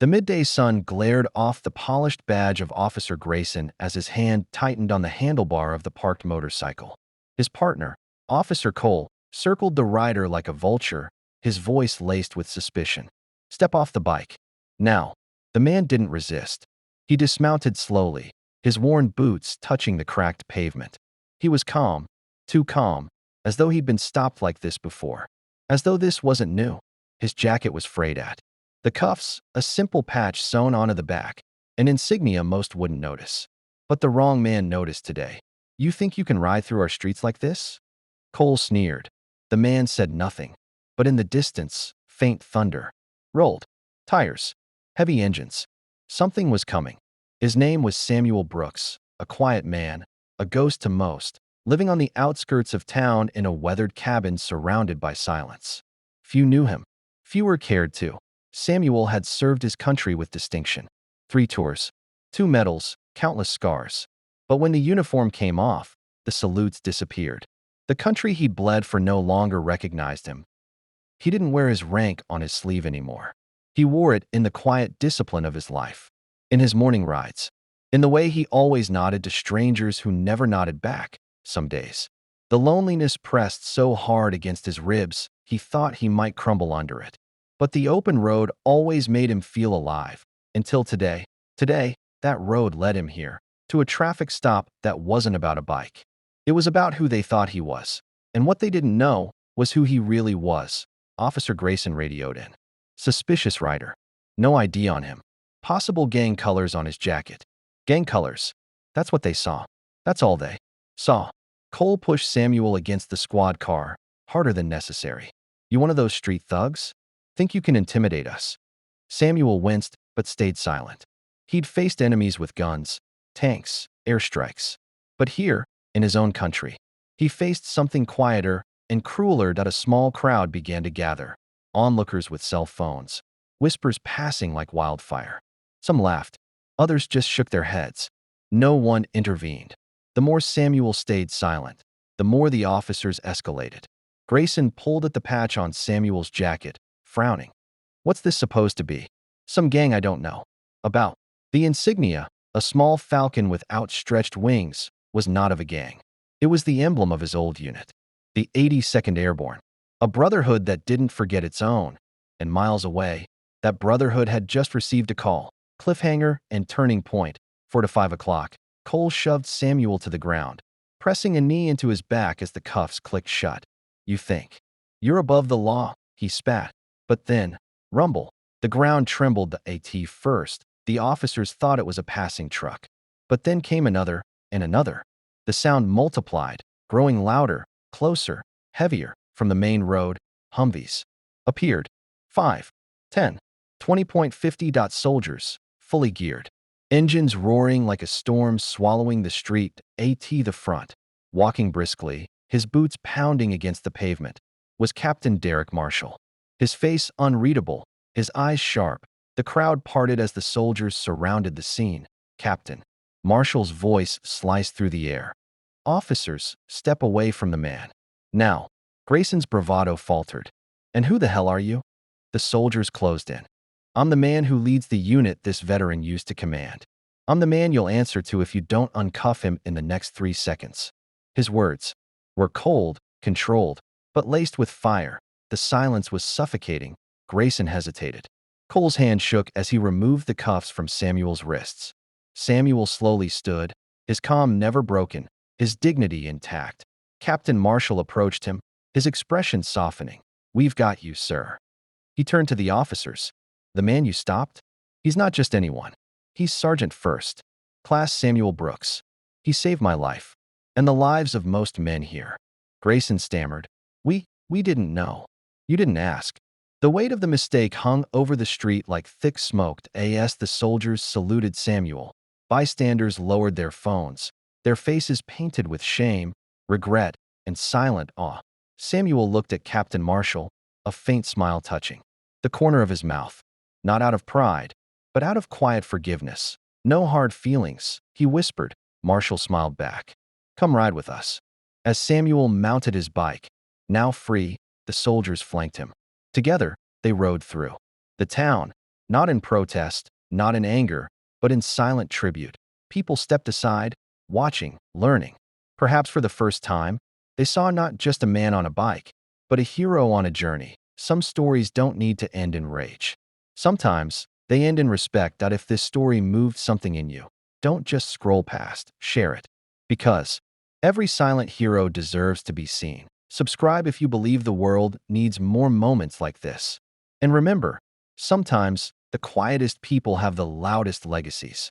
The midday sun glared off the polished badge of Officer Grayson as his hand tightened on the handlebar of the parked motorcycle. His partner, Officer Cole, circled the rider like a vulture, his voice laced with suspicion. "Step off the bike." Now. The man didn't resist. He dismounted slowly, his worn boots touching the cracked pavement. He was calm, too calm, as though he'd been stopped like this before. As though this wasn't new. His jacket was frayed at. The cuffs, a simple patch sewn onto the back, an insignia most wouldn't notice. But the wrong man noticed today. "You think you can ride through our streets like this?" Cole sneered. The man said nothing. But in the distance, faint thunder rolled. Tires. Heavy engines. Something was coming. His name was Samuel Brooks, a quiet man, a ghost to most, living on the outskirts of town in a weathered cabin surrounded by silence. Few knew him. Fewer cared to. Samuel had served his country with distinction. 3 tours, 2 medals, countless scars. But when the uniform came off, the salutes disappeared. The country he'd bled for no longer recognized him. He didn't wear his rank on his sleeve anymore. He wore it in the quiet discipline of his life, in his morning rides, in the way he always nodded to strangers who never nodded back. Some days, the loneliness pressed so hard against his ribs, he thought he might crumble under it. But the open road always made him feel alive, until today. Today, that road led him here, to a traffic stop that wasn't about a bike. It was about who they thought he was, and what they didn't know was who he really was. Officer Grayson radioed in. Suspicious rider. No ID on him. Possible gang colors on his jacket. Gang colors. That's what they saw. That's all they saw. Cole pushed Samuel against the squad car, harder than necessary. "You one of those street thugs? Think you can intimidate us?" Samuel winced, but stayed silent. He'd faced enemies with guns, tanks, airstrikes. But here, in his own country, he faced something quieter and crueler. That a small crowd began to gather. Onlookers with cell phones, whispers passing like wildfire. Some laughed, others just shook their heads. No one intervened. The more Samuel stayed silent, the more the officers escalated. Grayson pulled at the patch on Samuel's jacket, frowning. "What's this supposed to be?" "Some gang I don't know about." The insignia, a small falcon with outstretched wings, was not of a gang. It was the emblem of his old unit, the 82nd Airborne. A brotherhood that didn't forget its own. And miles away, that brotherhood had just received a call. Cliffhanger and turning point. 4 to 5 o'clock. Cole shoved Samuel to the ground, pressing a knee into his back as the cuffs clicked shut. "You think you're above the law?" he spat. But then, rumble. The ground trembled. The AT first. The officers thought it was a passing truck. But then came another, and another. The sound multiplied, growing louder, closer, heavier. From the main road, Humvees appeared. 5, 10, 20.50. Soldiers, fully geared. Engines roaring like a storm swallowing the street. AT the front. Walking briskly, his boots pounding against the pavement, was Captain Derek Marshall. His face unreadable, his eyes sharp. The crowd parted as the soldiers surrounded the scene. "Captain." Marshall's voice sliced through the air. "Officers, step away from the man. Now." Grayson's bravado faltered. "And who the hell are you?" The soldiers closed in. "I'm the man who leads the unit this veteran used to command. I'm the man you'll answer to if you don't uncuff him in the next 3 seconds." His words were cold, controlled, but laced with fire. The silence was suffocating. Grayson hesitated. Cole's hand shook as he removed the cuffs from Samuel's wrists. Samuel slowly stood, his calm never broken, his dignity intact. Captain Marshall approached him, his expression softening. "We've got you, sir." He turned to the officers. "The man you stopped? He's not just anyone. He's Sergeant First, Class Samuel Brooks. He saved my life, and the lives of most men here." Grayson stammered. We didn't know. You didn't ask." The weight of the mistake hung over the street like thick smoke. As the soldiers saluted Samuel, bystanders lowered their phones, their faces painted with shame, regret, and silent awe. Samuel looked at Captain Marshall, a faint smile touching the corner of his mouth. Not out of pride, but out of quiet forgiveness. "No hard feelings," he whispered. Marshall smiled back. "Come ride with us." As Samuel mounted his bike, now free, the soldiers flanked him. Together, they rode through the town, Not in protest, not in anger, but in silent tribute. People stepped aside, watching, learning. Perhaps for the first time, they saw not just a man on a bike, but a hero on a journey. Some stories don't need to end in rage. Sometimes, they end in respect. That if this story moved something in you, don't just scroll past, share it. Because every silent hero deserves to be seen. Subscribe if you believe the world needs more moments like this. And remember, sometimes the quietest people have the loudest legacies.